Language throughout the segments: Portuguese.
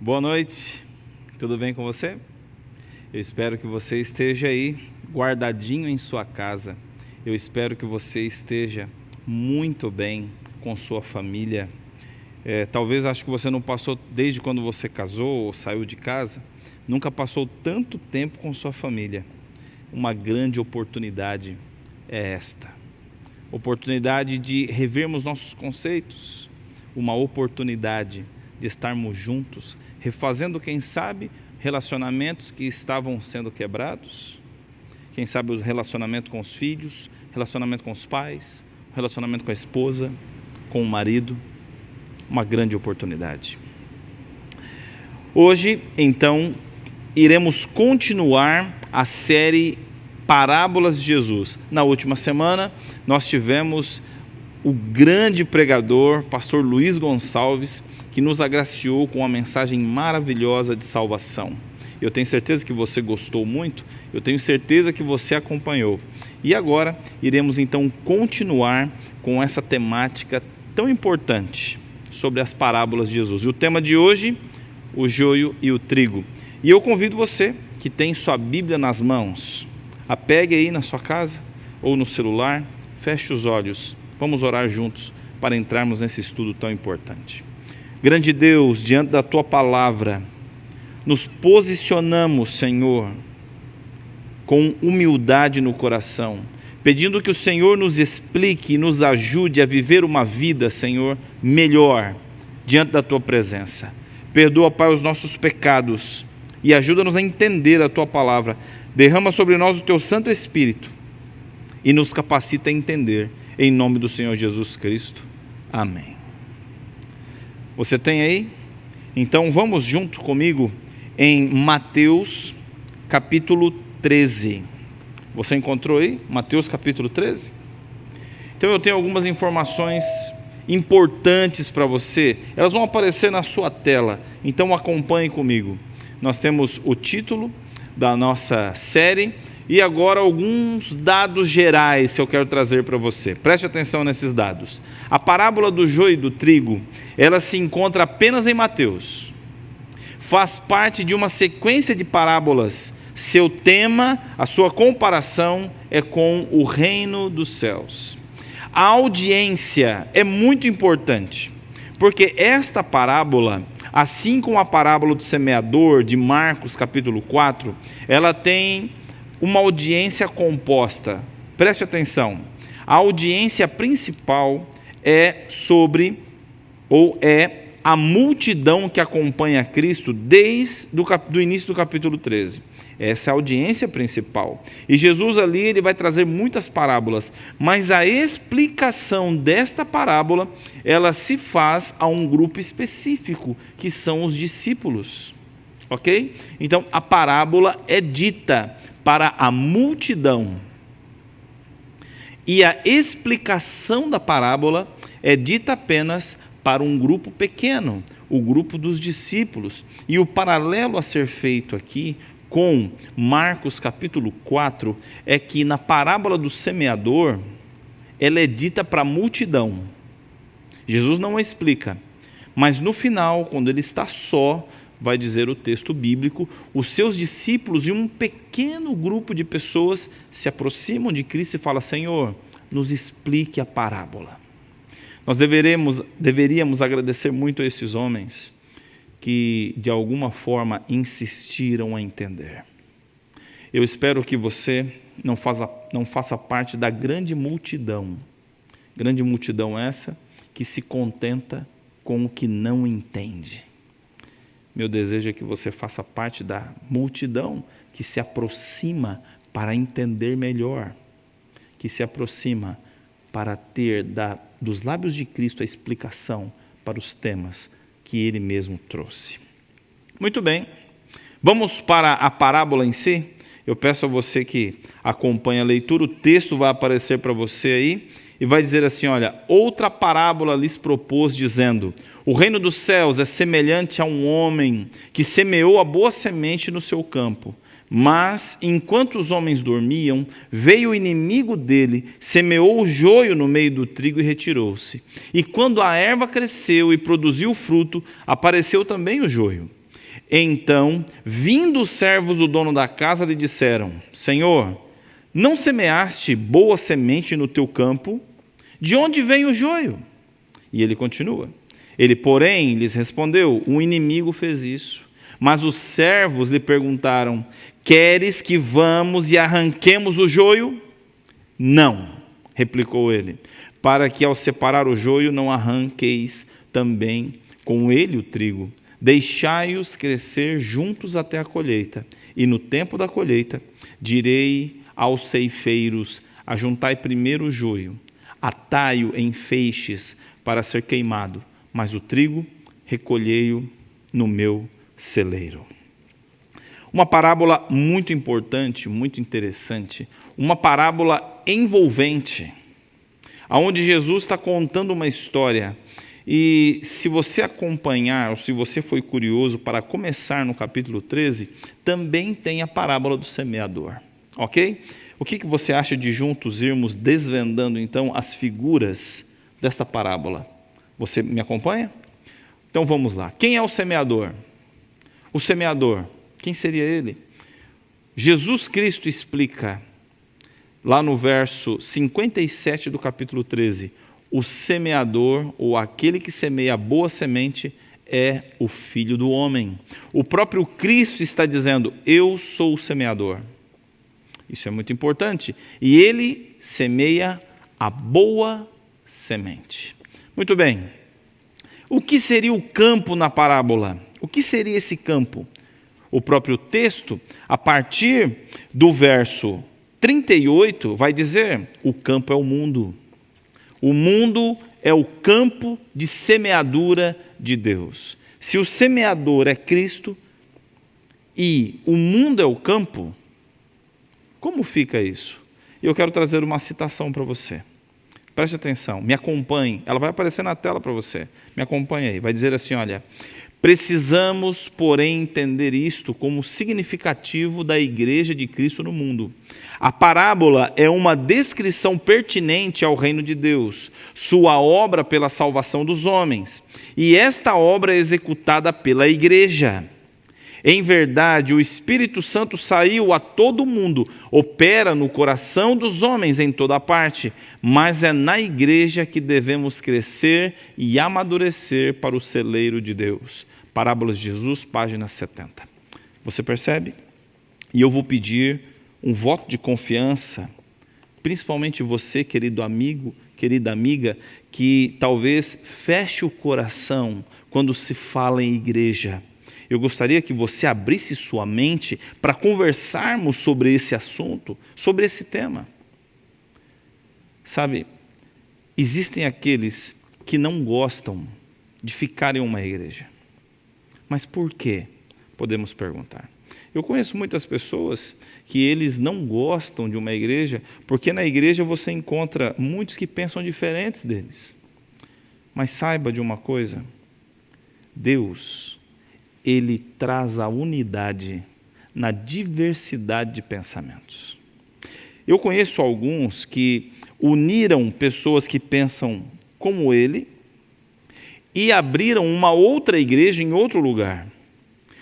Boa noite, tudo bem com você? Eu espero que você esteja aí guardadinho em sua casa. Eu espero que você esteja muito bem com sua família. Talvez acho que você não passou desde quando você casou ou saiu de casa, nunca passou tanto tempo com sua família. Uma grande oportunidade é esta. Oportunidade de revermos nossos conceitos, uma oportunidade de estarmos juntos, refazendo, quem sabe, relacionamentos que estavam sendo quebrados, quem sabe o relacionamento com os filhos, relacionamento com os pais, relacionamento com a esposa, com o marido, uma grande oportunidade. Hoje, então, iremos continuar a série Parábolas de Jesus. Na última semana, nós tivemos o grande pregador, pastor Luiz Gonçalves, que nos agraciou com uma mensagem maravilhosa de salvação. Eu tenho certeza que você gostou muito, eu tenho certeza que você acompanhou. E agora iremos então continuar com essa temática tão importante sobre as parábolas de Jesus. E o tema de hoje, o joio e o trigo. E eu convido você que tem sua Bíblia nas mãos, a pegue aí na sua casa ou no celular, feche os olhos, vamos orar juntos para entrarmos nesse estudo tão importante. Grande Deus, diante da Tua palavra, nos posicionamos, Senhor, com humildade no coração, pedindo que o Senhor nos explique e nos ajude a viver uma vida, Senhor, melhor, diante da Tua presença. Perdoa, Pai, os nossos pecados e ajuda-nos a entender a Tua palavra. Derrama sobre nós o Teu Santo Espírito e nos capacita a entender, em nome do Senhor Jesus Cristo. Amém. Você tem aí? Então vamos junto comigo em Mateus capítulo 13. Você encontrou aí? Mateus capítulo 13? Então eu tenho algumas informações importantes para você. Elas vão aparecer na sua tela, então acompanhe comigo. Nós temos o título da nossa série e agora alguns dados gerais que eu quero trazer para você. Preste atenção nesses dados. A parábola do joio e do trigo, ela se encontra apenas em Mateus. Faz parte de uma sequência de parábolas. Seu tema, a sua comparação é com o reino dos céus. A audiência é muito importante, porque esta parábola, assim como a parábola do semeador de Marcos capítulo 4, ela tem uma audiência composta. Preste atenção. A audiência principal é a multidão que acompanha Cristo desde o início do capítulo 13. Essa é a audiência principal. E Jesus ali ele vai trazer muitas parábolas, mas a explicação desta parábola, ela se faz a um grupo específico, que são os discípulos. Ok? Então a parábola é dita para a multidão. E a explicação da parábola é dita apenas para um grupo pequeno, o grupo dos discípulos. E o paralelo a ser feito aqui com Marcos capítulo 4 é que na parábola do semeador, ela é dita para a multidão. Jesus não explica, mas no final, quando ele está só, vai dizer o texto bíblico, os seus discípulos e um pequeno grupo de pessoas se aproximam de Cristo e falam: Senhor, nos explique a parábola. Nós deveríamos agradecer muito a esses homens que de alguma forma insistiram a entender. Eu espero que você não faça parte da grande multidão essa que se contenta com o que não entende. Meu desejo é que você faça parte da multidão que se aproxima para entender melhor, que se aproxima para ter dos lábios de Cristo a explicação para os temas que Ele mesmo trouxe. Muito bem, vamos para a parábola em si. Eu peço a você que acompanhe a leitura, o texto vai aparecer para você aí, e vai dizer assim, olha, outra parábola lhes propôs, dizendo: o reino dos céus é semelhante a um homem que semeou a boa semente no seu campo. Mas, enquanto os homens dormiam, veio o inimigo dele, semeou o joio no meio do trigo e retirou-se. E quando a erva cresceu e produziu fruto, apareceu também o joio. Então, vindo os servos do dono da casa, lhe disseram: Senhor, não semeaste boa semente no teu campo? De onde vem o joio? E ele continua. Ele, porém, lhes respondeu: um inimigo fez isso. Mas os servos lhe perguntaram: queres que vamos e arranquemos o joio? Não, replicou ele, para que ao separar o joio não arranqueis também com ele o trigo. Deixai-os crescer juntos até a colheita, e no tempo da colheita direi aos ceifeiros: ajuntai primeiro o joio, atai-o em feixes para ser queimado, mas o trigo recolhei-o no meu celeiro. Uma parábola muito importante, muito interessante, uma parábola envolvente, onde Jesus está contando uma história. E se você acompanhar, ou se você foi curioso para começar no capítulo 13, também tem a parábola do semeador, ok? O que você acha de juntos irmos desvendando então as figuras desta parábola? Você me acompanha? Então vamos lá. Quem é o semeador? O semeador, quem seria ele? Jesus Cristo explica lá no verso 57 do capítulo 13, o semeador, ou aquele que semeia a boa semente, é o Filho do Homem. O próprio Cristo está dizendo: eu sou o semeador. Isso é muito importante. E ele semeia a boa semente. Muito bem. O que seria o campo na parábola? O que seria esse campo? O próprio texto, a partir do verso 38, vai dizer: o campo é o mundo. O mundo é o campo de semeadura de Deus. Se o semeador é Cristo e o mundo é o campo, como fica isso? Eu quero trazer uma citação para você. Preste atenção, me acompanhe. Ela vai aparecer na tela para você. Me acompanhe aí. Vai dizer assim, olha: precisamos, porém, entender isto como significativo da igreja de Cristo no mundo. A parábola é uma descrição pertinente ao reino de Deus, sua obra pela salvação dos homens. E esta obra é executada pela igreja. Em verdade, o Espírito Santo saiu a todo mundo, opera no coração dos homens em toda parte, mas é na igreja que devemos crescer e amadurecer para o celeiro de Deus. Parábolas de Jesus, página 70. Você percebe? E eu vou pedir um voto de confiança, principalmente você, querido amigo, querida amiga, que talvez feche o coração quando se fala em igreja. Eu gostaria que você abrisse sua mente para conversarmos sobre esse assunto, sobre esse tema. Sabe, existem aqueles que não gostam de ficar em uma igreja. Mas por quê? Podemos perguntar. Eu conheço muitas pessoas que eles não gostam de uma igreja, porque na igreja você encontra muitos que pensam diferentes deles. Mas saiba de uma coisa: Deus, Ele traz a unidade na diversidade de pensamentos. Eu conheço alguns que uniram pessoas que pensam como ele e abriram uma outra igreja em outro lugar,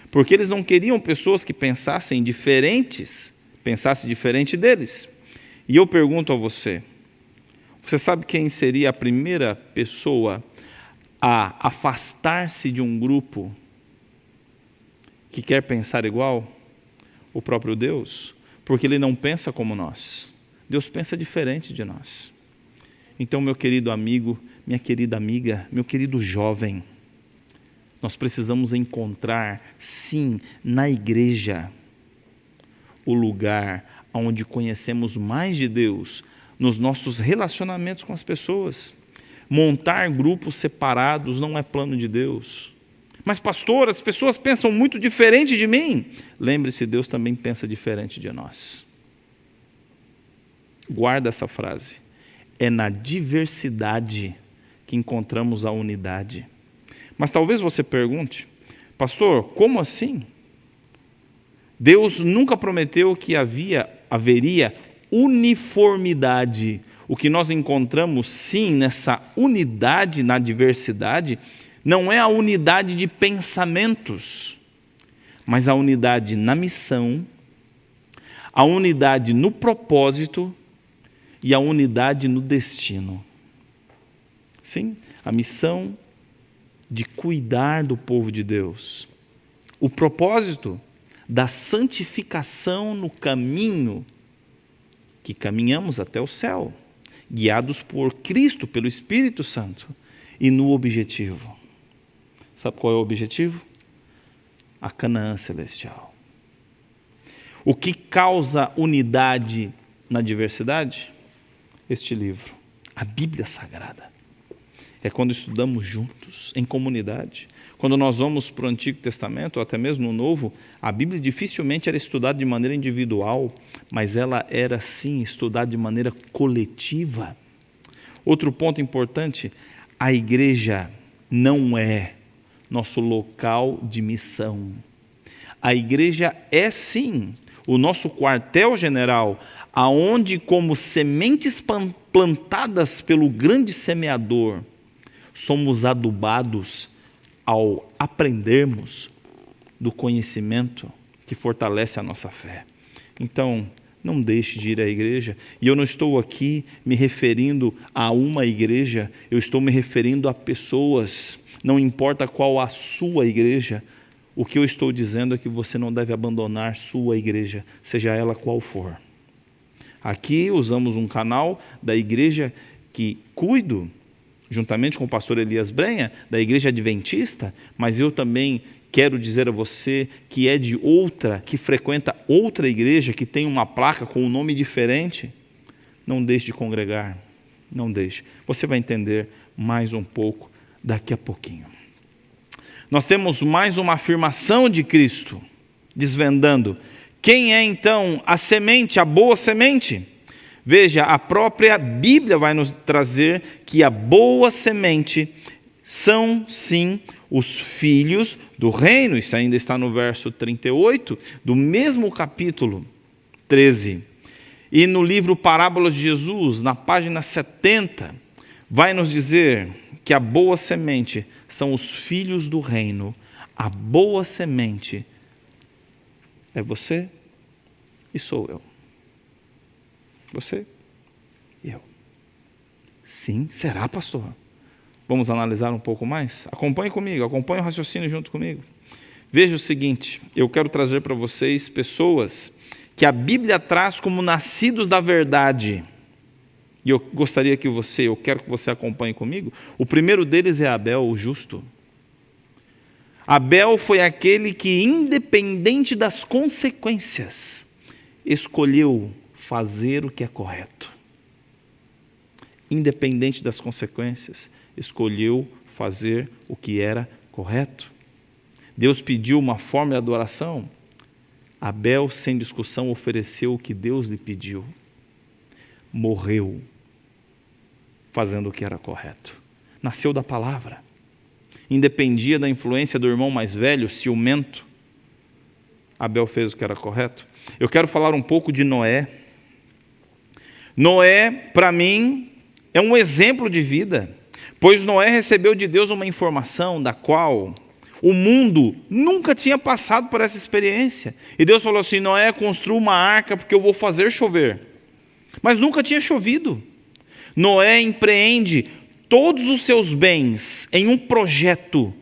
porque eles não queriam pessoas que pensassem diferente deles. E eu pergunto a você: você sabe quem seria a primeira pessoa a afastar-se de um grupo que quer pensar igual? O próprio Deus, porque Ele não pensa como nós. Deus pensa diferente de nós. Então, meu querido amigo, minha querida amiga, meu querido jovem, nós precisamos encontrar, sim, na igreja, o lugar onde conhecemos mais de Deus, nos nossos relacionamentos com as pessoas. Montar grupos separados não é plano de Deus. Mas pastor, as pessoas pensam muito diferente de mim. Lembre-se, Deus também pensa diferente de nós. Guarda essa frase. É na diversidade que encontramos a unidade. Mas talvez você pergunte: pastor, como assim? Deus nunca prometeu que haveria uniformidade. O que nós encontramos, sim, nessa unidade, na diversidade, não é a unidade de pensamentos. mas a unidade na missão, a unidade no propósito e a unidade no destino. Sim, a missão de cuidar do povo de Deus. O propósito da santificação no caminho que caminhamos até o céu, guiados por Cristo, pelo Espírito Santo, e no objetivo. Sabe qual é o objetivo? A Canaã celestial. O que causa unidade na diversidade? Este livro, a Bíblia Sagrada. É quando estudamos juntos, em comunidade. Quando nós vamos para o Antigo Testamento, ou até mesmo no Novo, a Bíblia dificilmente era estudada de maneira individual, mas ela era, sim, estudada de maneira coletiva. Outro ponto importante, a igreja não é nosso local de missão. A igreja é, sim, o nosso quartel-general, aonde, como sementes plantadas pelo grande semeador, somos adubados ao aprendermos do conhecimento que fortalece a nossa fé. Então, não deixe de ir à igreja. E eu não estou aqui me referindo a uma igreja, eu estou me referindo a pessoas. Não importa qual a sua igreja, o que eu estou dizendo é que você não deve abandonar sua igreja, seja ela qual for. Aqui usamos um canal da igreja que cuido, juntamente com o pastor Elias Brenha, da igreja adventista, mas eu também quero dizer a você que é de outra, que frequenta outra igreja, que tem uma placa com um nome diferente, não deixe de congregar, não deixe. Você vai entender mais um pouco daqui a pouquinho. Nós temos mais uma afirmação de Cristo, desvendando. Quem é então a semente, a boa semente? Veja, a própria Bíblia vai nos trazer que a boa semente são, sim, os filhos do reino. Isso ainda está no verso 38, do mesmo capítulo 13. E no livro Parábolas de Jesus, na página 70, vai nos dizer que a boa semente são os filhos do reino. A boa semente é você e sou eu. Você e eu. Sim, será, pastor? Vamos analisar um pouco mais? Acompanhe comigo, acompanhe o raciocínio junto comigo. Veja o seguinte, eu quero trazer para vocês pessoas que a Bíblia traz como nascidos da verdade. E eu gostaria que eu quero que você acompanhe comigo. O primeiro deles é Abel, o justo. Abel foi aquele que, independente das consequências, escolheu fazer o que é correto. Independente das consequências, escolheu fazer o que era correto. Deus pediu uma forma de adoração. Abel, sem discussão, ofereceu o que Deus lhe pediu. Morreu fazendo o que era correto. Nasceu da palavra. Independia da influência do irmão mais velho, ciumento. Abel fez o que era correto. Eu quero falar um pouco de Noé. Noé, para mim, é um exemplo de vida, pois Noé recebeu de Deus uma informação da qual o mundo nunca tinha passado por essa experiência. E Deus falou assim: Noé, construa uma arca porque eu vou fazer chover. Mas nunca tinha chovido. Noé empreende todos os seus bens em um projeto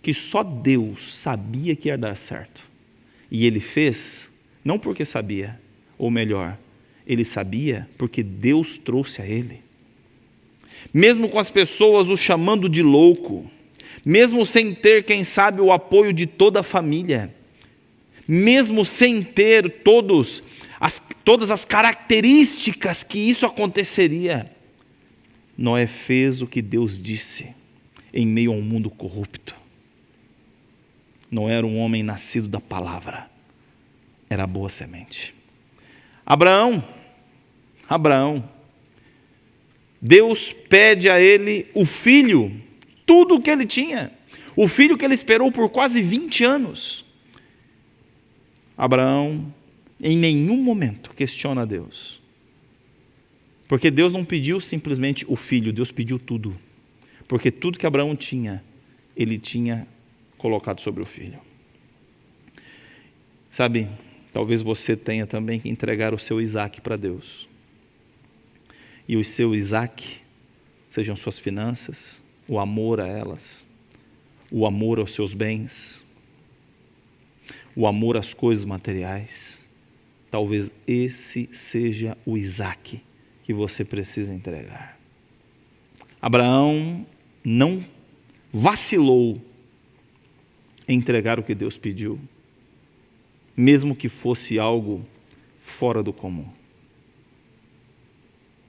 que só Deus sabia que ia dar certo. E ele fez, não porque sabia, ou melhor, ele sabia porque Deus trouxe a ele. Mesmo com as pessoas o chamando de louco, mesmo sem ter, quem sabe, o apoio de toda a família, mesmo sem ter todas as características que isso aconteceria, Noé fez o que Deus disse em meio a um mundo corrupto. Noé era um homem nascido da palavra, era a boa semente. Abraão, Deus pede a ele o filho, tudo o que ele tinha, o filho que ele esperou por quase 20 anos. Abraão, em nenhum momento, questiona Deus. Porque Deus não pediu simplesmente o filho, Deus pediu tudo. Porque tudo que Abraão tinha, ele tinha colocado sobre o filho. Sabe, talvez você tenha também que entregar o seu Isaac para Deus. E o seu Isaac sejam suas finanças, o amor a elas, o amor aos seus bens, o amor às coisas materiais. Talvez esse seja o Isaac que você precisa entregar. Abraão não vacilou em entregar o que Deus pediu, mesmo que fosse algo fora do comum.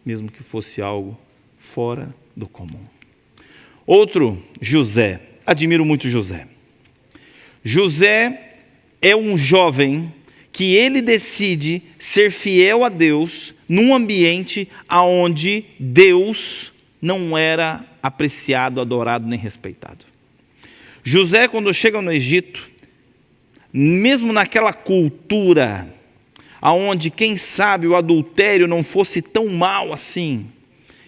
Mesmo que fosse algo fora do comum. Outro, José. Admiro muito José. José é um jovem que ele decide ser fiel a Deus num ambiente onde Deus não era apreciado, adorado nem respeitado. José, quando chega no Egito, mesmo naquela cultura aonde, quem sabe, o adultério não fosse tão mal assim,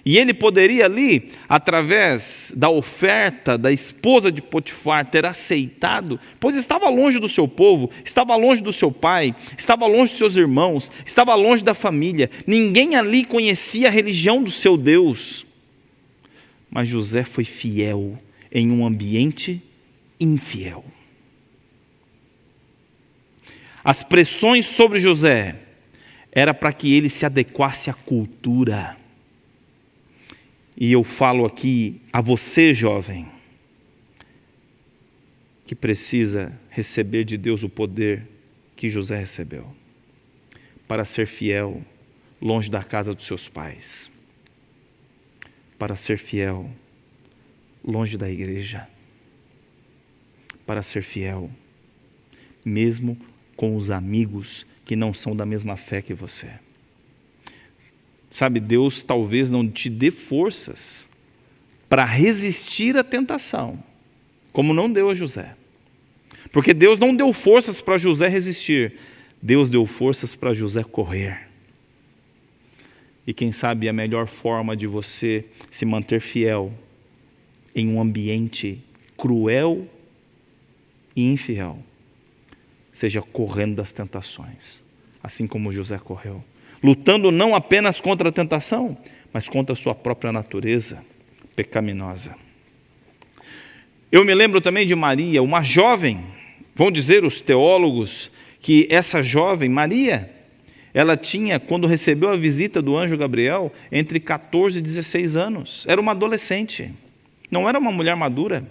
e ele poderia ali, através da oferta da esposa de Potifar, ter aceitado, pois estava longe do seu povo, estava longe do seu pai, estava longe dos seus irmãos, estava longe da família, ninguém ali conhecia a religião do seu Deus. Mas José foi fiel em um ambiente infiel. As pressões sobre José era para que ele se adequasse à cultura. E eu falo aqui a você, jovem, que precisa receber de Deus o poder que José recebeu, para ser fiel longe da casa dos seus pais, para ser fiel longe da igreja, para ser fiel mesmo com os amigos que não são da mesma fé que você. Sabe, Deus talvez não te dê forças para resistir à tentação, como não deu a José. Porque Deus não deu forças para José resistir, Deus deu forças para José correr. E quem sabe a melhor forma de você se manter fiel em um ambiente cruel e infiel, seja correndo das tentações, assim como José correu, lutando não apenas contra a tentação, mas contra a sua própria natureza pecaminosa. Eu me lembro também de Maria, uma jovem, vão dizer os teólogos, que essa jovem, Maria, ela tinha, quando recebeu a visita do anjo Gabriel, entre 14 e 16 anos, era uma adolescente, não era uma mulher madura.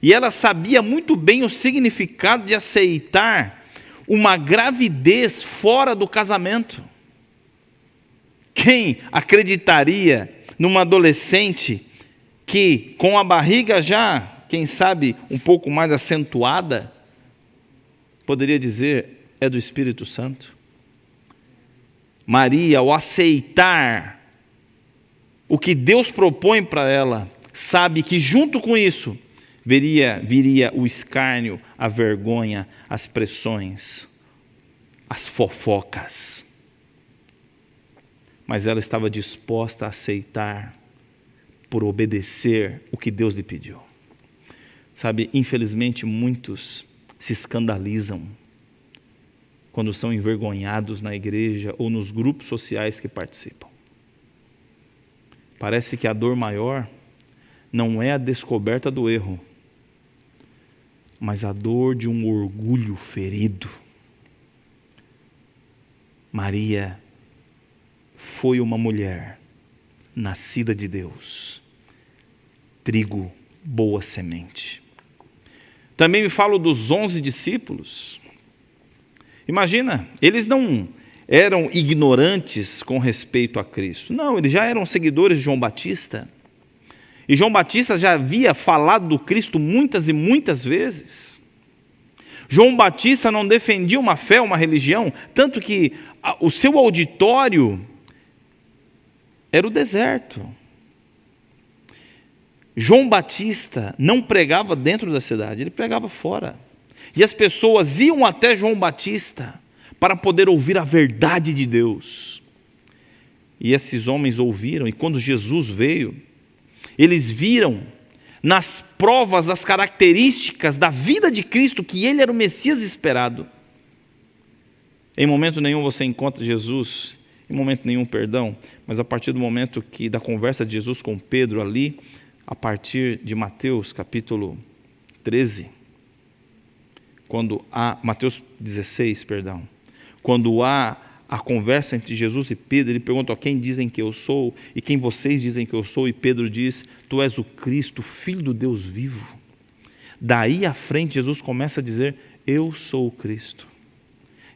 E ela sabia muito bem o significado de aceitar uma gravidez fora do casamento. Quem acreditaria numa adolescente que, com a barriga já, quem sabe, um pouco mais acentuada, poderia dizer, é do Espírito Santo? Maria, ao aceitar o que Deus propõe para ela, sabe que junto com isso, viria o escárnio, a vergonha, as pressões, as fofocas. Mas ela estava disposta a aceitar por obedecer o que Deus lhe pediu. Sabe, infelizmente muitos se escandalizam quando são envergonhados na igreja ou nos grupos sociais que participam. Parece que a dor maior não é a descoberta do erro, mas a dor de um orgulho ferido. Maria foi uma mulher nascida de Deus, trigo, boa semente. Também me falo dos 11 discípulos. Imagina, eles não eram ignorantes com respeito a Cristo. Não, eles já eram seguidores de João Batista. E João Batista já havia falado do Cristo muitas e muitas vezes. João Batista não defendia uma fé, uma religião, tanto que o seu auditório era o deserto. João Batista não pregava dentro da cidade, ele pregava fora. E as pessoas iam até João Batista para poder ouvir a verdade de Deus. E esses homens ouviram, e quando Jesus veio, eles viram nas provas das características da vida de Cristo que ele era o Messias esperado. Em momento nenhum você encontra Jesus, em momento nenhum perdão, mas a partir do momento da conversa de Jesus com Pedro ali, a partir de Mateus capítulo 13, Mateus 16, perdão, quando há a conversa entre Jesus e Pedro, ele pergunta: quem dizem que eu sou? E quem vocês dizem que eu sou? E Pedro diz: tu és o Cristo, Filho do Deus vivo. Daí à frente Jesus começa a dizer: eu sou o Cristo.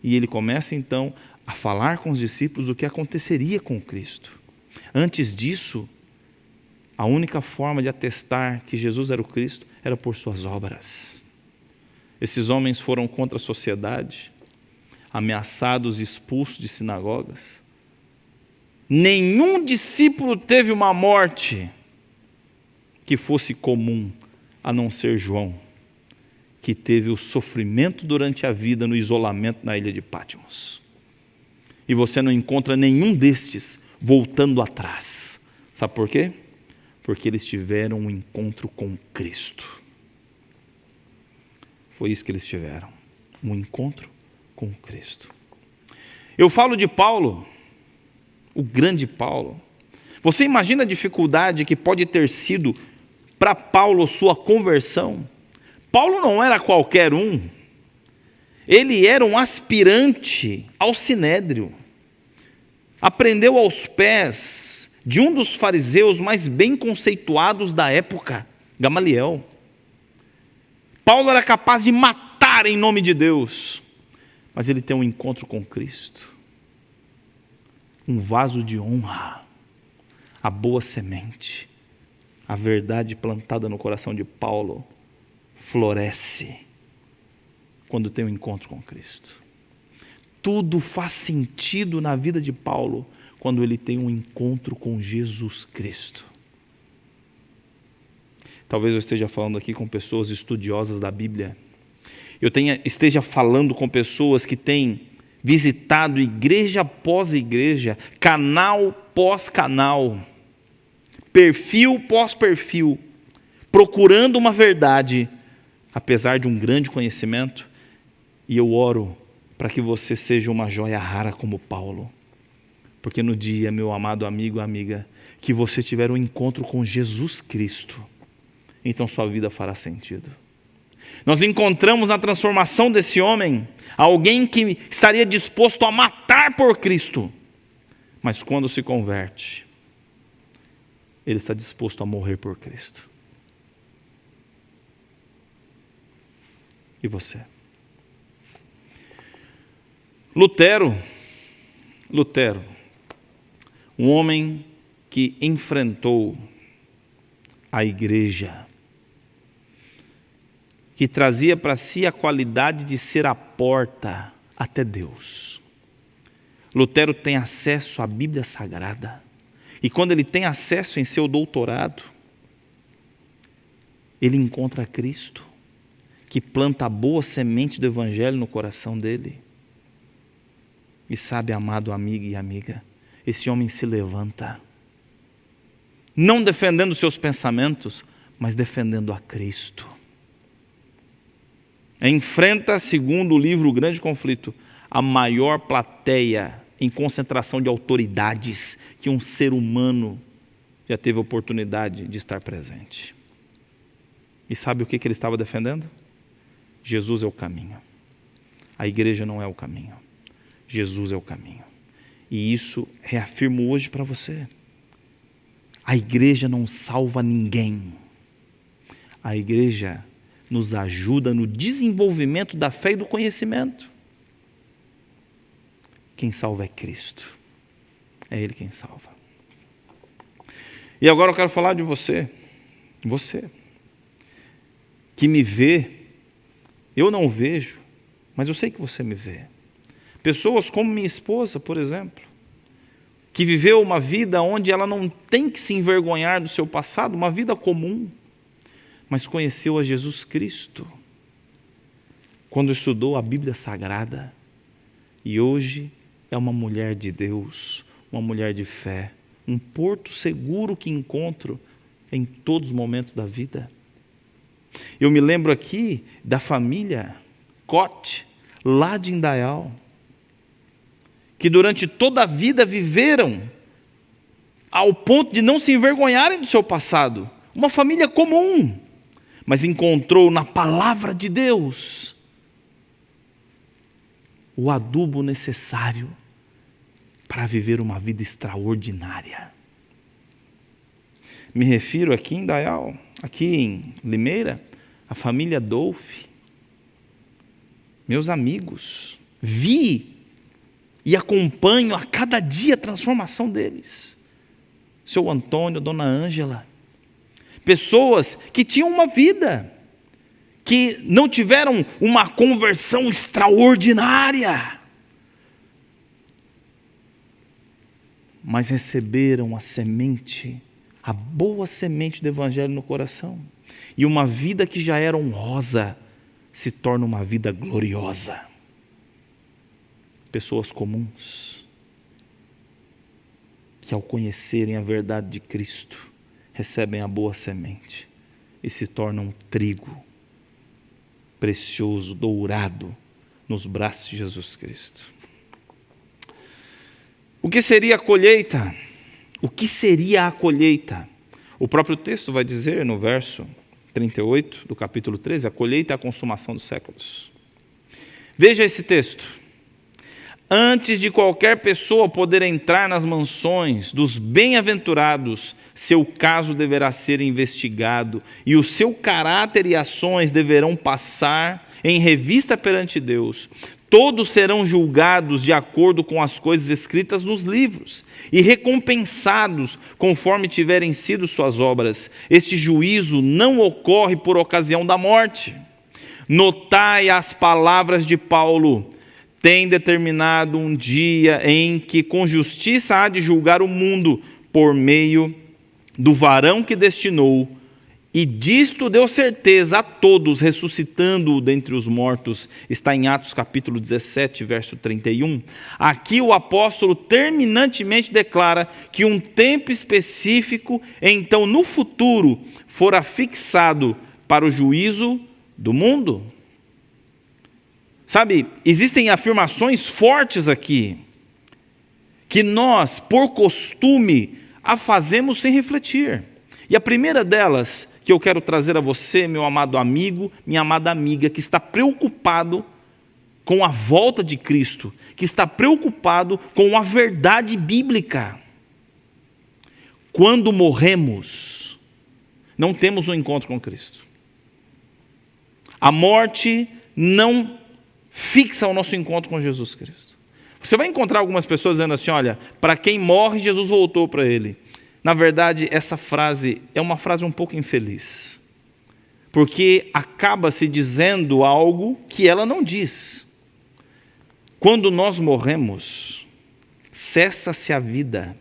E ele começa então a falar com os discípulos o que aconteceria com Cristo. Antes disso, a única forma de atestar que Jesus era o Cristo era por suas obras. Esses homens foram contra a sociedade, ameaçados e expulsos de sinagogas. Nenhum discípulo teve uma morte que fosse comum, a não ser João, que teve o sofrimento durante a vida no isolamento na ilha de Patmos. E você não encontra nenhum destes voltando atrás. Sabe por quê? Porque eles tiveram um encontro com Cristo. Foi isso que eles tiveram, um encontro com Cristo. Eu falo de Paulo, o grande Paulo. Você imagina a dificuldade que pode ter sido para Paulo sua conversão? Paulo não era qualquer um. Ele era um aspirante ao sinédrio. Aprendeu aos pés de um dos fariseus mais bem conceituados da época, Gamaliel. Paulo era capaz de matar em nome de Deus, mas ele tem um encontro com Cristo, um vaso de honra, a boa semente, a verdade plantada no coração de Paulo floresce quando tem um encontro com Cristo. Tudo faz sentido na vida de Paulo quando ele tem um encontro com Jesus Cristo. Talvez eu esteja falando aqui com pessoas estudiosas da Bíblia. Esteja falando com pessoas que têm visitado igreja após igreja, canal pós canal, perfil pós perfil, procurando uma verdade, apesar de um grande conhecimento. E eu oro para que você seja uma joia rara como Paulo. Porque no dia, meu amado amigo e amiga, que você tiver um encontro com Jesus Cristo, então sua vida fará sentido. Nós encontramos na transformação desse homem alguém que estaria disposto a matar por Cristo, mas quando se converte, ele está disposto a morrer por Cristo. E você? Lutero, um homem que enfrentou a igreja, que trazia para si a qualidade de ser a porta até Deus. Lutero tem acesso à Bíblia Sagrada, e quando ele tem acesso em seu doutorado, ele encontra Cristo, que planta a boa semente do Evangelho no coração dele. E sabe, amado amigo e amiga, esse homem se levanta, não defendendo seus pensamentos, mas defendendo a Cristo. Enfrenta, segundo o livro O Grande Conflito, a maior plateia em concentração de autoridades que um ser humano já teve oportunidade de estar presente. E sabe o que ele estava defendendo? Jesus é o caminho. A igreja não é o caminho. Jesus é o caminho. E isso reafirmo hoje para você. A igreja não salva ninguém. A igreja nos ajuda no desenvolvimento da fé e do conhecimento. Quem salva é Cristo. É Ele quem salva. E agora eu quero falar de você. Você que me vê. Eu não vejo, mas eu sei que você me vê. Pessoas como minha esposa, por exemplo, que viveu uma vida onde ela não tem que se envergonhar do seu passado, uma vida comum, mas conheceu a Jesus Cristo quando estudou a Bíblia Sagrada, e hoje é uma mulher de Deus, uma mulher de fé, um porto seguro que encontro em todos os momentos da vida. Eu me lembro aqui da família Cote, lá de Indaial. que durante toda a vida viveram ao ponto de não se envergonharem do seu passado. Uma família comum, mas encontrou na palavra de Deus o adubo necessário para viver uma vida extraordinária. Me refiro aqui em Dayal, aqui em Limeira, a família Dolphy, meus amigos. Vi e acompanho a cada dia a transformação deles. Seu Antônio, Dona Ângela. Pessoas que tinham uma vida, que não tiveram uma conversão extraordinária, mas receberam a semente, a boa semente do Evangelho no coração. E uma vida que já era honrosa se torna uma vida gloriosa. Pessoas comuns, que ao conhecerem a verdade de Cristo, recebem a boa semente e se tornam trigo precioso, dourado, nos braços de Jesus Cristo. O que seria a colheita? O que seria a colheita? O próprio texto vai dizer no verso 38 do capítulo 13, a colheita é a consumação dos séculos. Veja esse texto. Antes de qualquer pessoa poder entrar nas mansões dos bem-aventurados, seu caso deverá ser investigado e o seu caráter e ações deverão passar em revista perante Deus. Todos serão julgados de acordo com as coisas escritas nos livros e recompensados conforme tiverem sido suas obras. Este juízo não ocorre por ocasião da morte. Notai as palavras de Paulo: tem determinado um dia em que com justiça há de julgar o mundo por meio do varão que destinou, e disto deu certeza a todos, ressuscitando-o dentre os mortos. Está em Atos capítulo 17, verso 31. Aqui o apóstolo terminantemente declara que um tempo específico, então no futuro, fora fixado para o juízo do mundo. Sabe, existem afirmações fortes aqui, que nós, por costume, a fazemos sem refletir. E a primeira delas, que eu quero trazer a você, meu amado amigo, minha amada amiga, que está preocupado com a volta de Cristo, que está preocupado com a verdade bíblica. Quando morremos, não temos um encontro com Cristo. A morte não fixa o nosso encontro com Jesus Cristo. Você vai encontrar algumas pessoas dizendo assim: olha, para quem morre, Jesus voltou para ele. Na verdade, essa frase é uma frase um pouco infeliz, porque acaba se dizendo algo que ela não diz. Quando nós morremos, cessa-se a vida,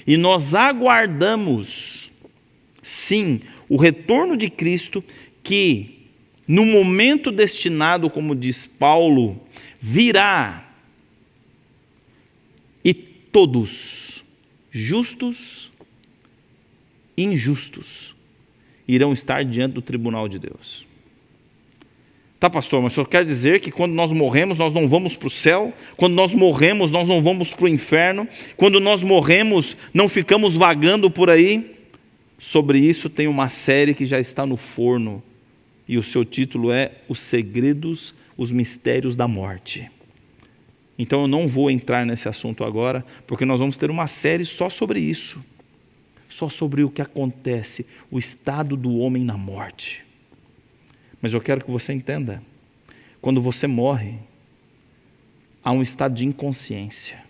e nós aguardamos, sim, o retorno de Cristo, que no momento destinado, como diz Paulo, virá, e todos, justos e injustos, irão estar diante do tribunal de Deus. Tá, pastor, mas o senhor quer dizer que quando nós morremos, nós não vamos para o céu? Quando nós morremos, nós não vamos para o inferno? Quando nós morremos, não ficamos vagando por aí? Sobre isso tem uma série que já está no forno, e o seu título é Os Segredos, os Mistérios da Morte. Então eu não vou entrar nesse assunto agora, porque nós vamos ter uma série só sobre isso. Só sobre o que acontece, o estado do homem na morte. Mas eu quero que você entenda, quando você morre, há um estado de inconsciência.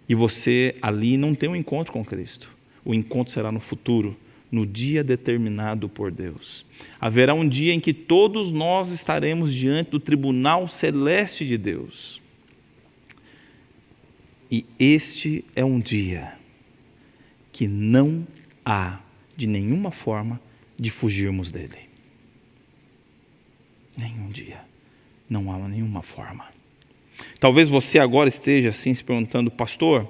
E você ali não tem um encontro com Cristo. O encontro será no futuro, no dia determinado por Deus. Haverá um dia em que todos nós estaremos diante do tribunal celeste de Deus. E este é um dia que não há, de nenhuma forma, de fugirmos dele. Nenhum dia. Não há nenhuma forma. Talvez você agora esteja assim se perguntando: pastor,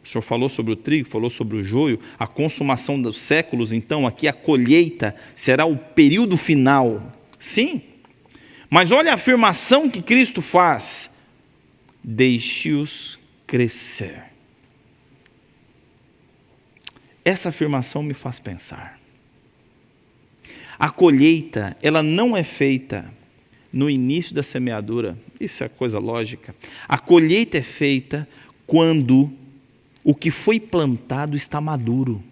o senhor falou sobre o trigo, falou sobre o joio, a consumação dos séculos, então aqui a colheita será o período final. Sim, mas olha a afirmação que Cristo faz: deixe-os crescer. Essa afirmação me faz pensar. A colheita, ela não é feita no início da semeadura. Isso é coisa lógica. A colheita é feita quando o que foi plantado está maduro.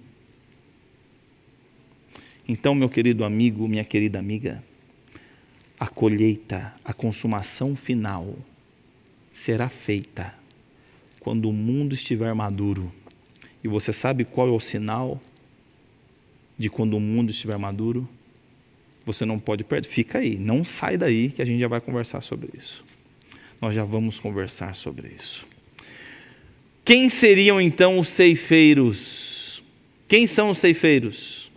Então, meu querido amigo, minha querida amiga, a colheita, a consumação final será feita quando o mundo estiver maduro. E você sabe qual é o sinal de quando o mundo estiver maduro? Você não pode perder. Fica aí, não sai daí que a gente já vai conversar sobre isso. Nós já vamos conversar sobre isso. Quem seriam então os ceifeiros? Quem são os ceifeiros?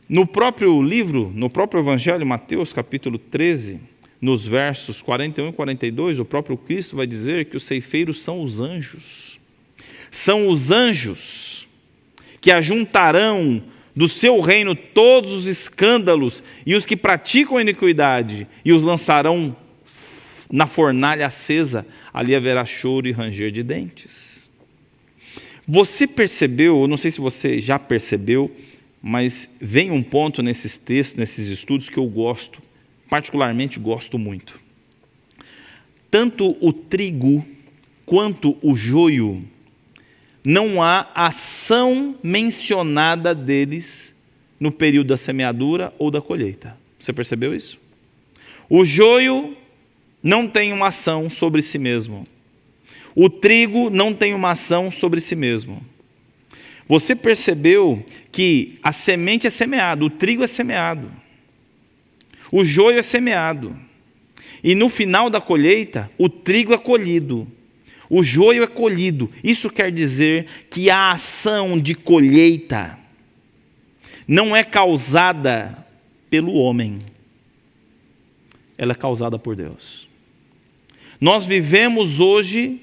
No próprio livro, no próprio Evangelho, Mateus capítulo 13, nos versos 41 e 42, o próprio Cristo vai dizer que os ceifeiros são os anjos. São os anjos que ajuntarão do seu reino todos os escândalos e os que praticam a iniquidade e os lançarão na fornalha acesa. Ali haverá choro e ranger de dentes. Você percebeu, eu não sei se você já percebeu, mas vem um ponto nesses textos, nesses estudos que eu gosto, particularmente gosto muito. Tanto o trigo quanto o joio, não há ação mencionada deles no período da semeadura ou da colheita. Você percebeu isso? O joio não tem uma ação sobre si mesmo. O trigo não tem uma ação sobre si mesmo. Você percebeu que a semente é semeada, o trigo é semeado, o joio é semeado. E no final da colheita, o trigo é colhido. O joio é colhido. Isso quer dizer que a ação de colheita não é causada pelo homem. Ela é causada por Deus. Nós vivemos hoje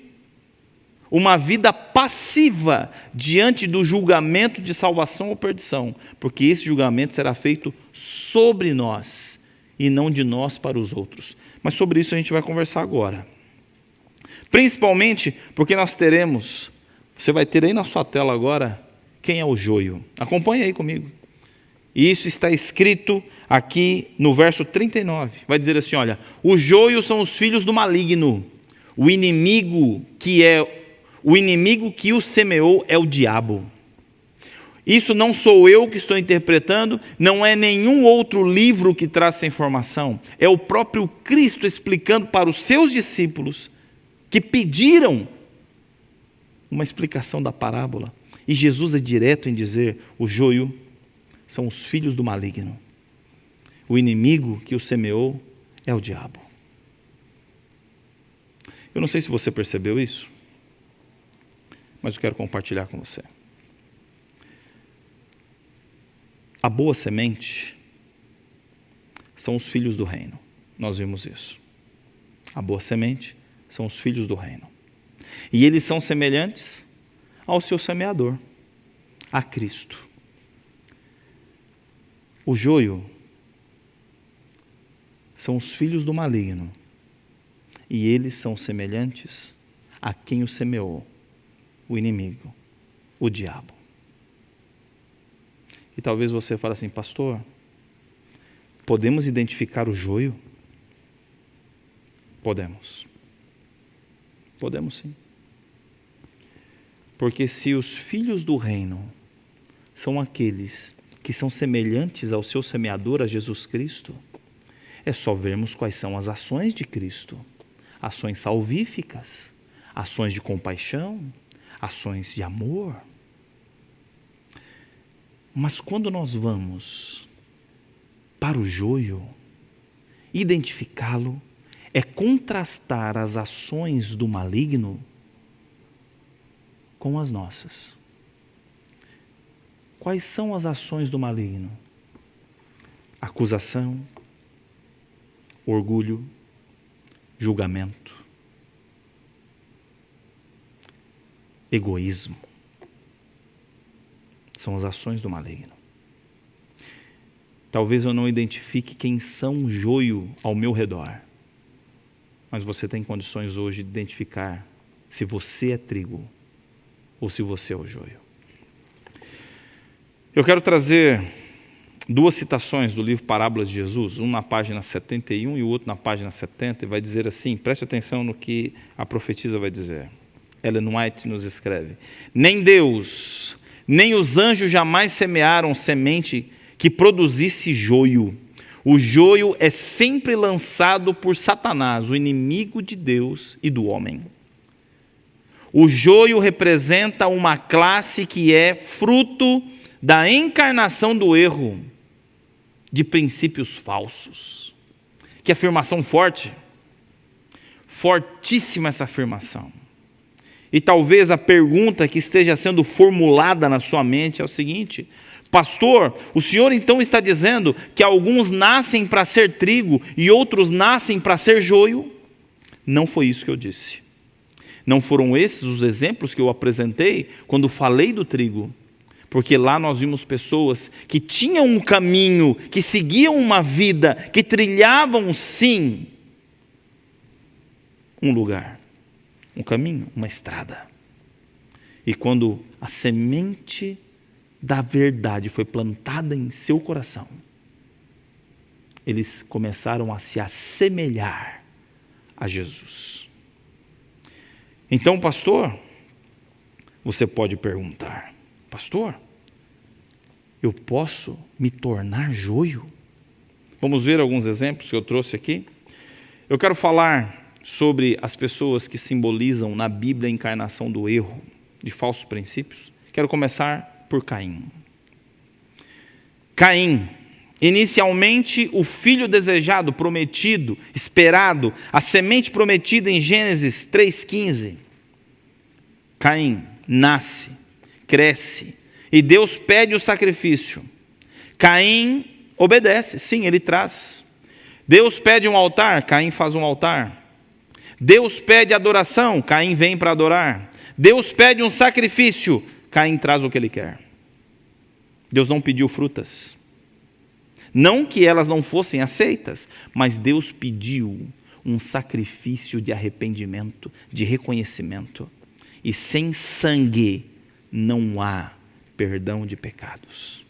uma vida passiva diante do julgamento de salvação ou perdição, porque esse julgamento será feito sobre nós e não de nós para os outros. Mas sobre isso a gente vai conversar agora. Principalmente porque nós teremos, você vai ter aí na sua tela agora, quem é o joio. Acompanhe aí comigo. E isso está escrito aqui no verso 39. Vai dizer assim, olha, os joios são os filhos do maligno. O inimigo que o semeou é o diabo. Isso não sou eu que estou interpretando, não é nenhum outro livro que traz essa informação. É o próprio Cristo explicando para os seus discípulos que pediram uma explicação da parábola. E Jesus é direto em dizer, o joio são os filhos do maligno. O inimigo que o semeou é o diabo. Eu não sei se você percebeu isso, mas eu quero compartilhar com você. A boa semente são os filhos do reino. Nós vimos isso. A boa semente são os filhos do reino. E eles são semelhantes ao seu semeador, a Cristo. O joio são os filhos do maligno. E eles são semelhantes a quem o semeou, o inimigo, o diabo. E talvez você fale assim, pastor, podemos identificar o joio? Podemos. Podemos sim. Porque se os filhos do reino são aqueles que são semelhantes ao seu semeador, a Jesus Cristo, é só vermos quais são as ações de Cristo. Ações salvíficas, ações de compaixão, ações de amor. Mas quando nós vamos para o joio, identificá-lo, é contrastar as ações do maligno com as nossas. Quais são as ações do maligno? Acusação, orgulho, julgamento, egoísmo. São as ações do maligno. Talvez eu não identifique quem são joio ao meu redor, mas você tem condições hoje de identificar se você é trigo ou se você é o joio. Eu quero trazer duas citações do livro Parábolas de Jesus, um na página 71 e o outro na página 70, e vai dizer assim, preste atenção no que a profetisa vai dizer. Ellen White nos escreve: nem Deus, nem os anjos jamais semearam semente que produzisse joio. O joio é sempre lançado por Satanás, o inimigo de Deus e do homem. O joio representa uma classe que é fruto da encarnação do erro, de princípios falsos. Que afirmação forte! Fortíssima essa afirmação. E talvez a pergunta que esteja sendo formulada na sua mente é o seguinte: pastor, o senhor então está dizendo que alguns nascem para ser trigo e outros nascem para ser joio? Não foi isso que eu disse. Não foram esses os exemplos que eu apresentei quando falei do trigo. Porque lá nós vimos pessoas que tinham um caminho, que seguiam uma vida, que trilhavam sim um lugar, um caminho, uma estrada. E quando a semente da verdade foi plantada em seu coração, eles começaram a se assemelhar a Jesus. Então, pastor, você pode perguntar: pastor, eu posso me tornar joio? Vamos ver alguns exemplos que eu trouxe aqui. Eu quero falar sobre as pessoas que simbolizam na Bíblia a encarnação do erro, de falsos princípios. Quero começar por Caim. Caim, inicialmente o filho desejado, prometido, esperado, a semente prometida em Gênesis 3,15. Caim nasce, cresce, e Deus pede o sacrifício. Caim obedece, sim, ele traz. Deus pede um altar, Caim faz um altar. Deus pede adoração, Caim vem para adorar. Deus pede um sacrifício, Caim traz o que ele quer. Deus não pediu frutas. Não que elas não fossem aceitas, mas Deus pediu um sacrifício de arrependimento, de reconhecimento. E sem sangue não há perdão de pecados.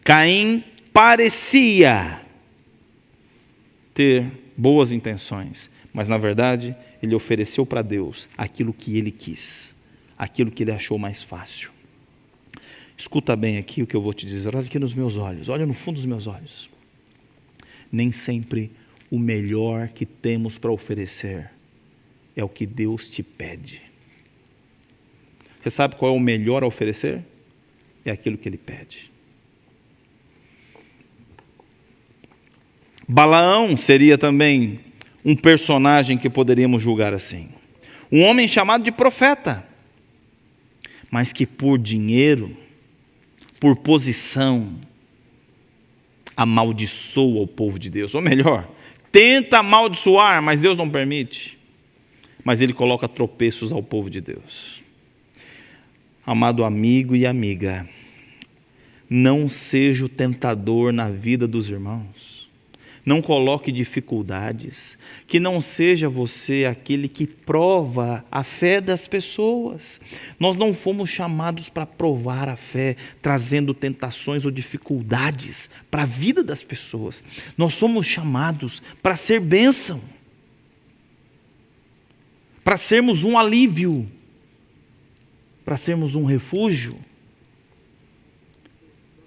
Caim parecia ter boas intenções, mas na verdade ele ofereceu para Deus aquilo que ele quis, aquilo que ele achou mais fácil. Escuta bem aqui o que eu vou te dizer, olha aqui nos meus olhos, olha no fundo dos meus olhos. Nem sempre o melhor que temos para oferecer é o que Deus te pede. Você sabe qual é o melhor a oferecer? É aquilo que ele pede. Balaão seria também um personagem que poderíamos julgar assim. Um homem chamado de profeta, mas que por dinheiro, por posição, amaldiçoa o povo de Deus. Ou melhor, tenta amaldiçoar, mas Deus não permite. Mas ele coloca tropeços ao povo de Deus. Amado amigo e amiga, não seja o tentador na vida dos irmãos. Não coloque dificuldades. Que não seja você aquele que prova a fé das pessoas. Nós não fomos chamados para provar a fé, trazendo tentações ou dificuldades para a vida das pessoas. Nós somos chamados para ser bênção, para sermos um alívio, para sermos um refúgio,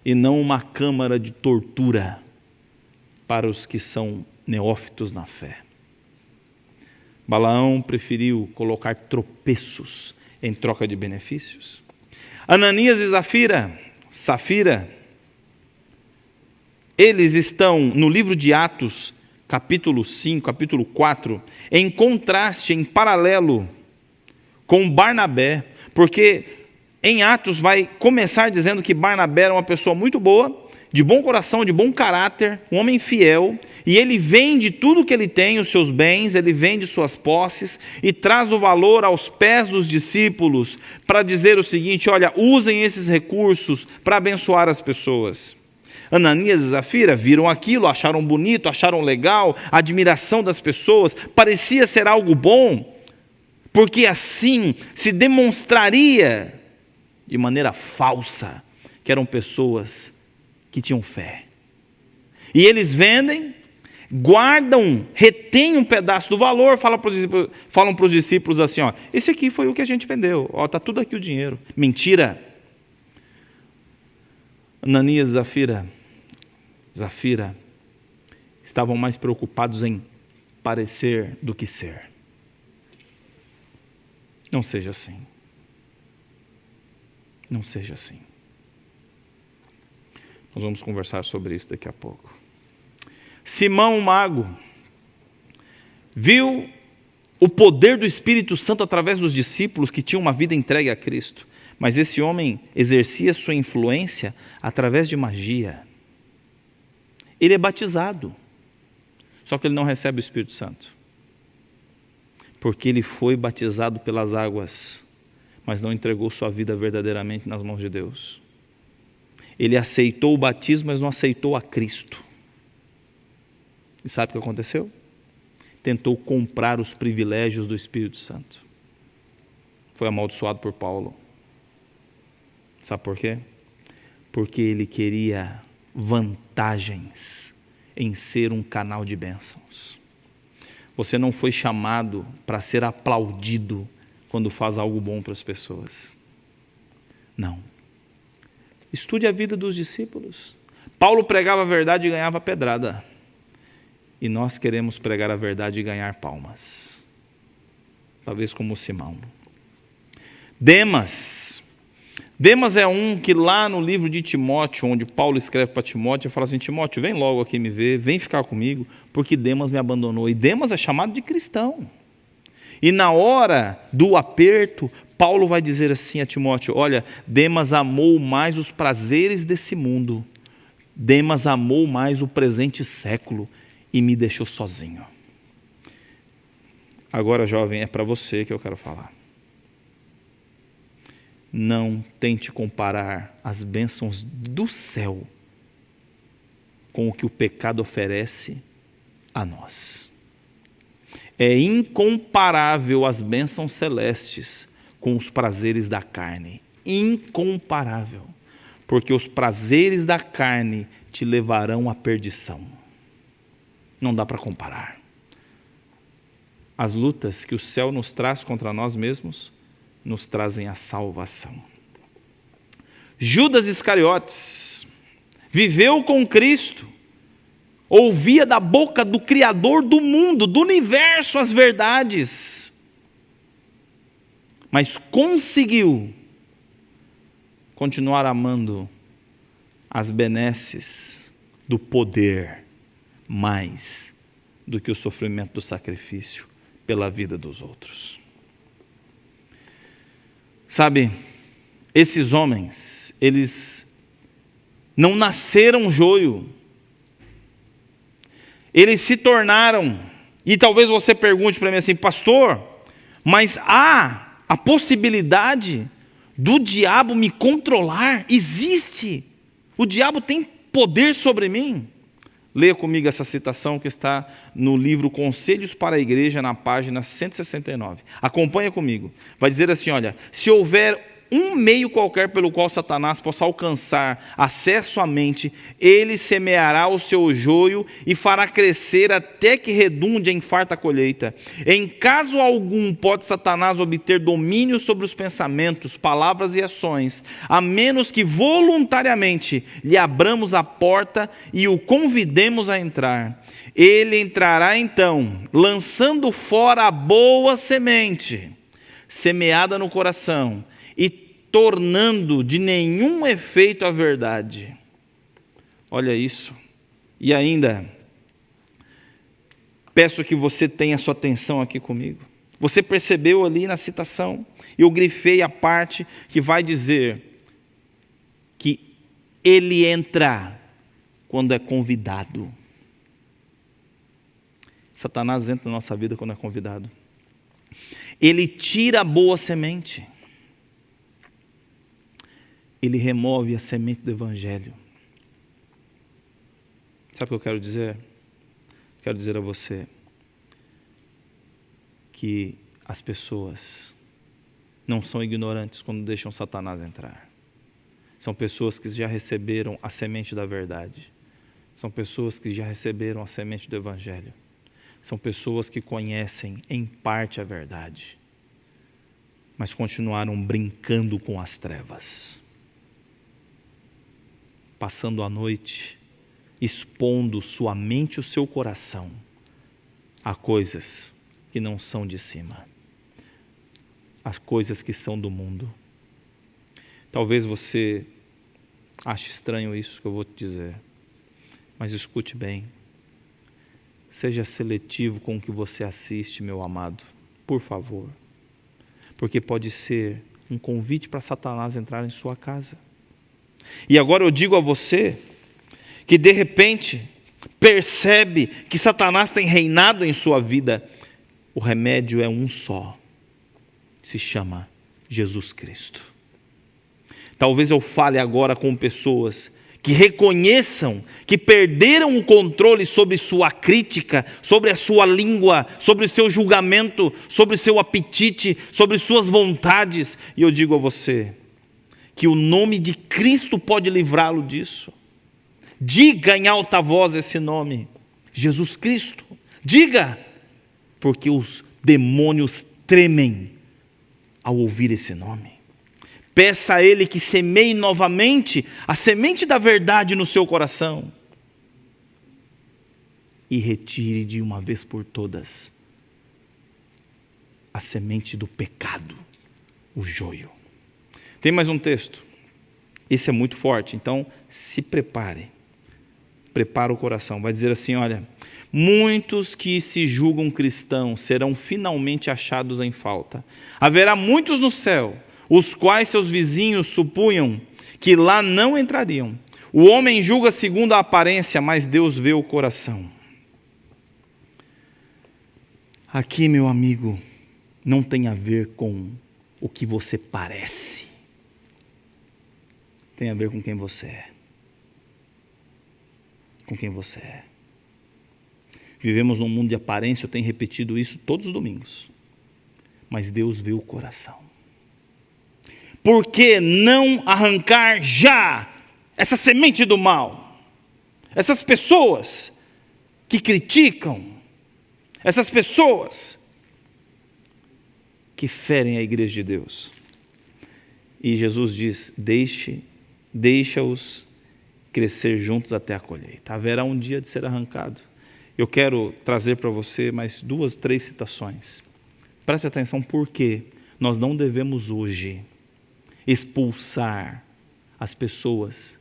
e não uma câmara de tortura para os que são neófitos na fé. Balaão preferiu colocar tropeços em troca de benefícios. Ananias e Safira, eles estão no livro de Atos, capítulo 5, capítulo 4, em contraste, em paralelo com Barnabé, porque em Atos vai começar dizendo que Barnabé era uma pessoa muito boa, de bom coração, de bom caráter, um homem fiel, e ele vende tudo que ele tem, os seus bens, ele vende suas posses, e traz o valor aos pés dos discípulos, para dizer o seguinte: olha, usem esses recursos para abençoar as pessoas. Ananias e Safira viram aquilo, acharam bonito, acharam legal, a admiração das pessoas, parecia ser algo bom, porque assim se demonstraria de maneira falsa que eram pessoas que tinham fé. E eles vendem, guardam, retêm um pedaço do valor, falam para os discípulos assim, ó, esse aqui foi o que a gente vendeu, está tudo aqui o dinheiro. Mentira. Ananias e Zafira estavam mais preocupados em parecer do que ser. Não seja assim. Não seja assim. Nós vamos conversar sobre isso daqui a pouco. Simão, o mago, viu o poder do Espírito Santo através dos discípulos que tinham uma vida entregue a Cristo. Mas esse homem exercia sua influência através de magia. Ele é batizado, só que ele não recebe o Espírito Santo. Porque ele foi batizado pelas águas, mas não entregou sua vida verdadeiramente nas mãos de Deus. Ele aceitou o batismo, mas não aceitou a Cristo. E sabe o que aconteceu? Tentou comprar os privilégios do Espírito Santo. Foi amaldiçoado por Paulo. Sabe por quê? Porque ele queria vantagens em ser um canal de bênçãos. Você não foi chamado para ser aplaudido quando faz algo bom para as pessoas. Não. Estude a vida dos discípulos. Paulo pregava a verdade e ganhava pedrada. E nós queremos pregar a verdade e ganhar palmas. Talvez como Simão. Demas é um que lá no livro de Timóteo, onde Paulo escreve para Timóteo, ele fala assim, Timóteo, vem logo aqui me ver, vem ficar comigo, porque Demas me abandonou. E Demas é chamado de cristão. E na hora do aperto, Paulo vai dizer assim a Timóteo, olha, Demas amou mais os prazeres desse mundo, Demas amou mais o presente século e me deixou sozinho. Agora, jovem, é para você que eu quero falar. Não tente comparar as bênçãos do céu com o que o pecado oferece a nós. É incomparável as bênçãos celestes com os prazeres da carne. Incomparável. Porque os prazeres da carne te levarão à perdição. Não dá para comparar. As lutas que o céu nos traz contra nós mesmos nos trazem a salvação. Judas Iscariotes viveu com Cristo, ouvia da boca do Criador do mundo, do universo, as verdades, mas conseguiu continuar amando as benesses do poder mais do que o sofrimento do sacrifício pela vida dos outros. Sabe, esses homens, eles não nasceram joio, eles se tornaram, e talvez você pergunte para mim assim, pastor, mas há a possibilidade do diabo me controlar? Existe, o diabo tem poder sobre mim? Leia comigo essa citação que está no livro Conselhos para a Igreja, na página 169. Acompanha comigo. Vai dizer assim, olha, se houver um meio qualquer pelo qual Satanás possa alcançar acesso à mente, ele semeará o seu joio e fará crescer até que redunde em farta colheita. Em caso algum pode Satanás obter domínio sobre os pensamentos, palavras e ações, a menos que voluntariamente lhe abramos a porta e o convidemos a entrar. Ele entrará então, lançando fora a boa semente, semeada no coração, e tornando de nenhum efeito a verdade. Olha isso. E ainda, peço que você tenha sua atenção aqui comigo. Você percebeu ali na citação, eu grifei a parte que vai dizer que ele entra quando é convidado. Satanás entra na nossa vida quando é convidado. Ele tira a boa semente. Ele remove a semente do Evangelho. Sabe o que eu quero dizer? Quero dizer a você que As pessoas não são ignorantes quando deixam Satanás entrar. São pessoas que já receberam a semente da verdade. São pessoas que já receberam a semente do Evangelho. São pessoas que conhecem em parte a verdade, mas continuaram brincando com as trevas, passando a noite, expondo sua mente e o seu coração a coisas que não são de cima, as coisas que são do mundo. Talvez você ache estranho isso que eu vou te dizer, mas escute bem. Seja seletivo com o que você assiste, meu amado, por favor. Porque pode ser um convite para Satanás entrar em sua casa. E agora eu digo a você que de repente percebe que Satanás tem reinado em sua vida. O remédio é um só. Se chama Jesus Cristo. Talvez eu fale agora com pessoas que reconheçam que perderam o controle sobre sua crítica, sobre a sua língua, sobre o seu julgamento, sobre o seu apetite, sobre suas vontades. E eu digo a você que o nome de Cristo pode livrá-lo disso. Diga em alta voz esse nome, Jesus Cristo. Diga, porque os demônios tremem ao ouvir esse nome. Peça a Ele que semeie novamente a semente da verdade no seu coração e retire de uma vez por todas a semente do pecado, o joio. Tem mais um texto. Esse é muito forte, então se prepare. Prepara o coração. Vai dizer assim, olha: muitos que se julgam cristãos serão finalmente achados em falta. Haverá muitos no céu, os quais seus vizinhos supunham que lá não entrariam. O homem julga segundo a aparência, mas Deus vê o coração. Aqui, meu amigo, não tem a ver com o que você parece. Tem a ver com quem você é. Com quem você é. Vivemos num mundo de aparência, eu tenho repetido isso todos os domingos. Mas Deus vê o coração. Por que não arrancar já essa semente do mal? Essas pessoas que criticam, essas pessoas que ferem a igreja de Deus. E Jesus diz: deixa-os crescer juntos até a colheita. Haverá um dia de ser arrancado. Eu quero trazer para você mais 2, 3 citações. Preste atenção, porque nós não devemos hoje expulsar as pessoas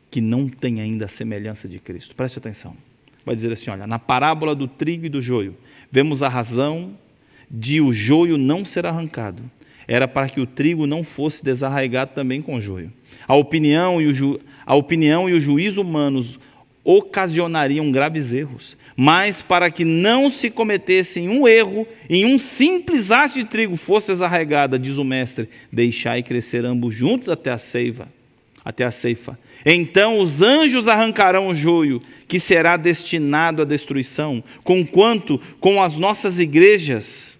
que não têm ainda a semelhança de Cristo. Preste atenção. Vai dizer assim, olha, na parábola do trigo e do joio, vemos a razão de o joio não ser arrancado. Era para que o trigo não fosse desarraigado também com o joio. A opinião e o juízo humanos ocasionariam graves erros, mas para que não se cometesse um erro, em um simples haste de trigo fosse desarraigada, diz o mestre, deixai crescer ambos juntos até a ceifa. Então os anjos arrancarão o joio, que será destinado à destruição, conquanto com as nossas igrejas,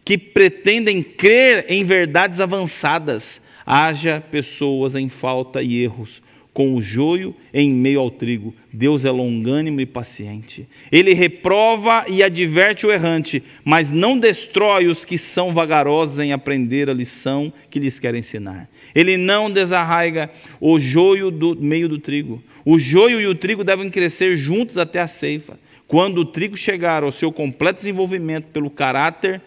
que pretendem crer em verdades avançadas, haja pessoas em falta e erros, com o joio em meio ao trigo. Deus é longânimo e paciente. Ele reprova e adverte o errante, mas não destrói os que são vagarosos em aprender a lição que lhes quer ensinar. Ele não desarraiga o joio do meio do trigo. O joio e o trigo devem crescer juntos até a ceifa. Quando o trigo chegar ao seu completo desenvolvimento pelo caráter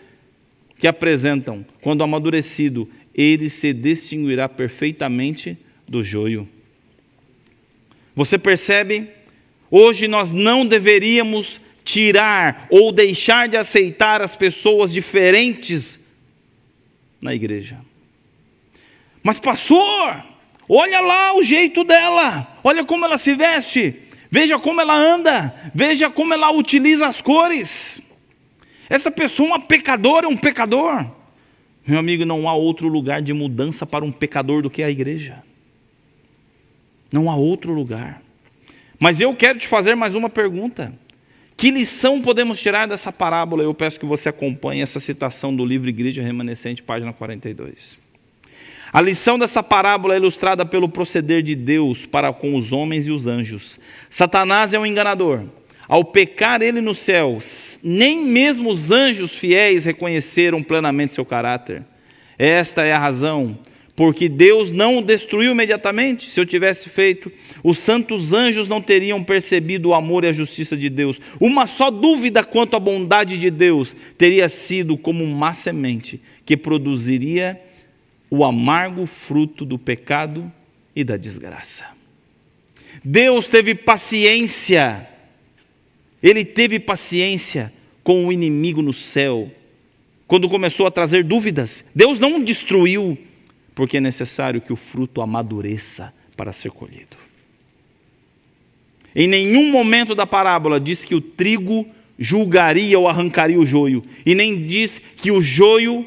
que apresentam, quando amadurecido, ele se distinguirá perfeitamente do joio. Você percebe? Hoje nós não deveríamos tirar ou deixar de aceitar as pessoas diferentes na igreja. Mas pastor, olha lá o jeito dela, olha como ela se veste, veja como ela anda, veja como ela utiliza as cores. Essa pessoa é uma pecadora, é um pecador. Meu amigo, não há outro lugar de mudança para um pecador do que a igreja. Não há outro lugar. Mas eu quero te fazer mais uma pergunta. Que lição podemos tirar dessa parábola? Eu peço que você acompanhe essa citação do livro Igreja Remanescente, página 42. A lição dessa parábola é ilustrada pelo proceder de Deus para com os homens e os anjos. Satanás é um enganador. Ao pecar ele no céu, nem mesmo os anjos fiéis reconheceram plenamente seu caráter. Esta é a razão, porque Deus não o destruiu imediatamente. Se eu tivesse feito, os santos anjos não teriam percebido o amor e a justiça de Deus. Uma só dúvida quanto à bondade de Deus teria sido como uma semente que produziria o amargo fruto do pecado e da desgraça. Deus teve paciência. Ele teve paciência com o inimigo no céu, quando começou a trazer dúvidas. Deus não o destruiu, porque é necessário que o fruto amadureça para ser colhido. Em nenhum momento da parábola diz que o trigo julgaria ou arrancaria o joio, e nem diz que o joio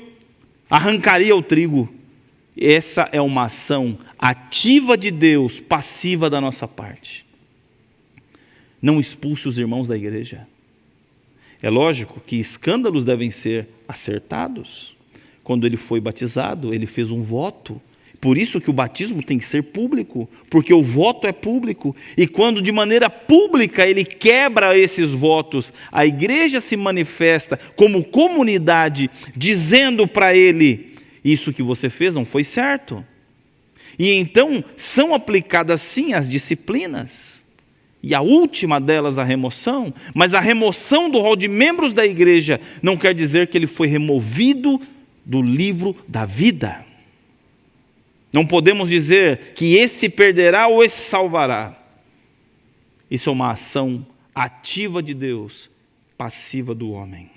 arrancaria o trigo. Essa é uma ação ativa de Deus, passiva da nossa parte. Não expulse os irmãos da igreja. É lógico que escândalos devem ser acertados. Quando ele foi batizado, ele fez um voto. Por isso que o batismo tem que ser público, porque o voto é público. E quando de maneira pública ele quebra esses votos, a igreja se manifesta como comunidade, dizendo para ele: isso que você fez não foi certo. E então são aplicadas sim as disciplinas. E a última delas, a remoção. Mas a remoção do rol de membros da igreja não quer dizer que ele foi removido do livro da vida. Não podemos dizer que esse perderá ou esse salvará. Isso é uma ação ativa de Deus, passiva do homem.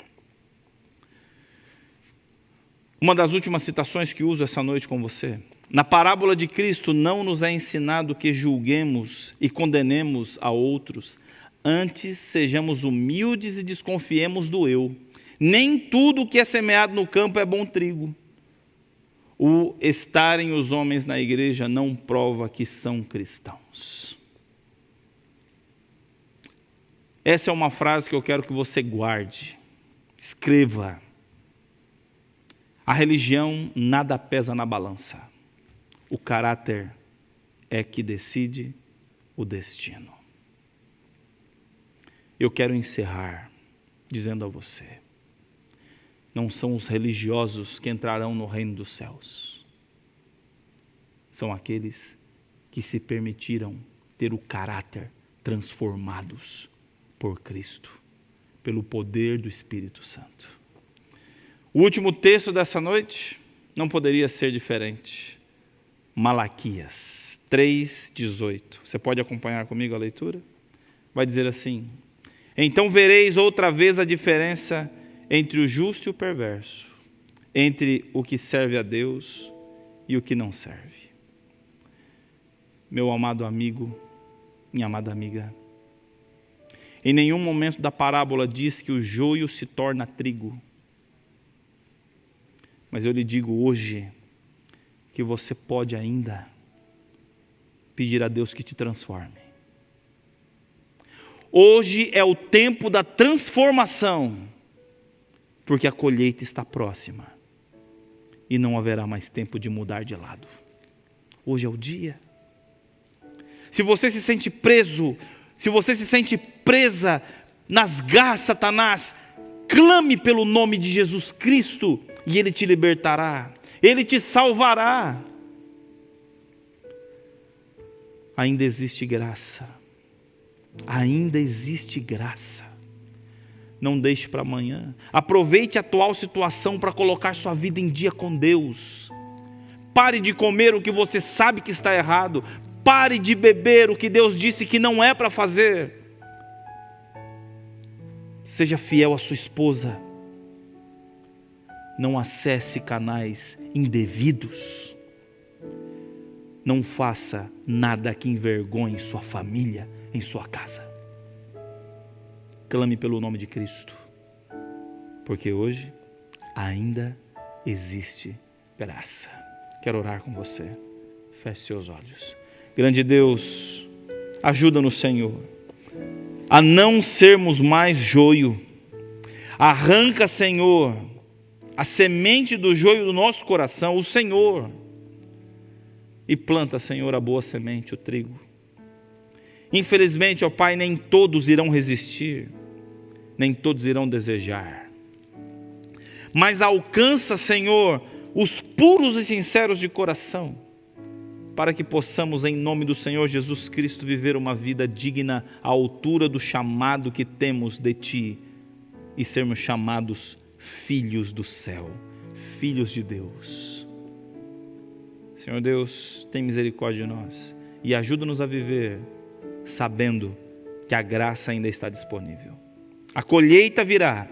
Uma das últimas citações que uso essa noite com você. Na parábola de Cristo não nos é ensinado que julguemos e condenemos a outros. Antes sejamos humildes e desconfiemos do eu. Nem tudo que é semeado no campo é bom trigo. O estarem os homens na igreja não prova que são cristãos. Essa é uma frase que eu quero que você guarde. Escreva. A religião nada pesa na balança. O caráter é que decide o destino. Eu quero encerrar dizendo a você: não são os religiosos que entrarão no reino dos céus. São aqueles que se permitiram ter o caráter transformados por Cristo, pelo poder do Espírito Santo. O último texto dessa noite não poderia ser diferente. Malaquias 3:18. Você pode acompanhar comigo a leitura? Vai dizer assim: então vereis outra vez a diferença entre o justo e o perverso, entre o que serve a Deus e o que não serve. Meu amado amigo, minha amada amiga, em nenhum momento da parábola diz que o joio se torna trigo. Mas eu lhe digo hoje que você pode ainda pedir a Deus que te transforme. Hoje é o tempo da transformação, porque a colheita está próxima e não haverá mais tempo de mudar de lado. Hoje é o dia. Se você se sente preso, se você se sente presa nas garras de Satanás, clame pelo nome de Jesus Cristo e Ele te libertará. Ele te salvará. Ainda existe graça. Ainda existe graça. Não deixe para amanhã. Aproveite a atual situação para colocar sua vida em dia com Deus. Pare de comer o que você sabe que está errado. Pare de beber o que Deus disse que não é para fazer. Seja fiel à sua esposa. Não acesse canais indevidos. Não faça nada que envergonhe sua família em sua casa. Clame pelo nome de Cristo, porque hoje ainda existe graça. Quero orar com você. Feche seus olhos. Grande Deus, ajuda-nos, Senhor, a não sermos mais joio. Arranca, Senhor, a semente do joio do nosso coração, o Senhor, e planta, Senhor, a boa semente, o trigo. Infelizmente, ó Pai, nem todos irão resistir, nem todos irão desejar. Mas alcança, Senhor, os puros e sinceros de coração, para que possamos, em nome do Senhor Jesus Cristo, viver uma vida digna à altura do chamado que temos de Ti e sermos chamados filhos do céu, filhos de Deus. Senhor Deus, tem misericórdia de nós e ajuda-nos a viver sabendo que a graça ainda está disponível. A colheita virá,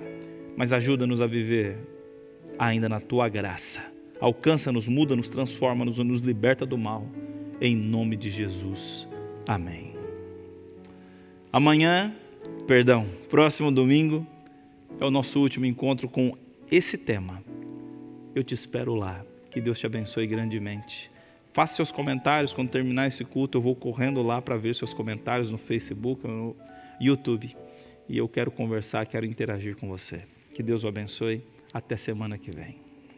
mas ajuda-nos a viver ainda na Tua graça. Alcança-nos, muda-nos, transforma-nos e nos liberta do mal. Em nome de Jesus. Amém. Próximo domingo, é o nosso último encontro com esse tema. Eu te espero lá. Que Deus te abençoe grandemente. Faça seus comentários. Quando terminar esse culto, eu vou correndo lá para ver seus comentários no Facebook, no YouTube. E eu quero conversar, quero interagir com você. Que Deus o abençoe. Até semana que vem.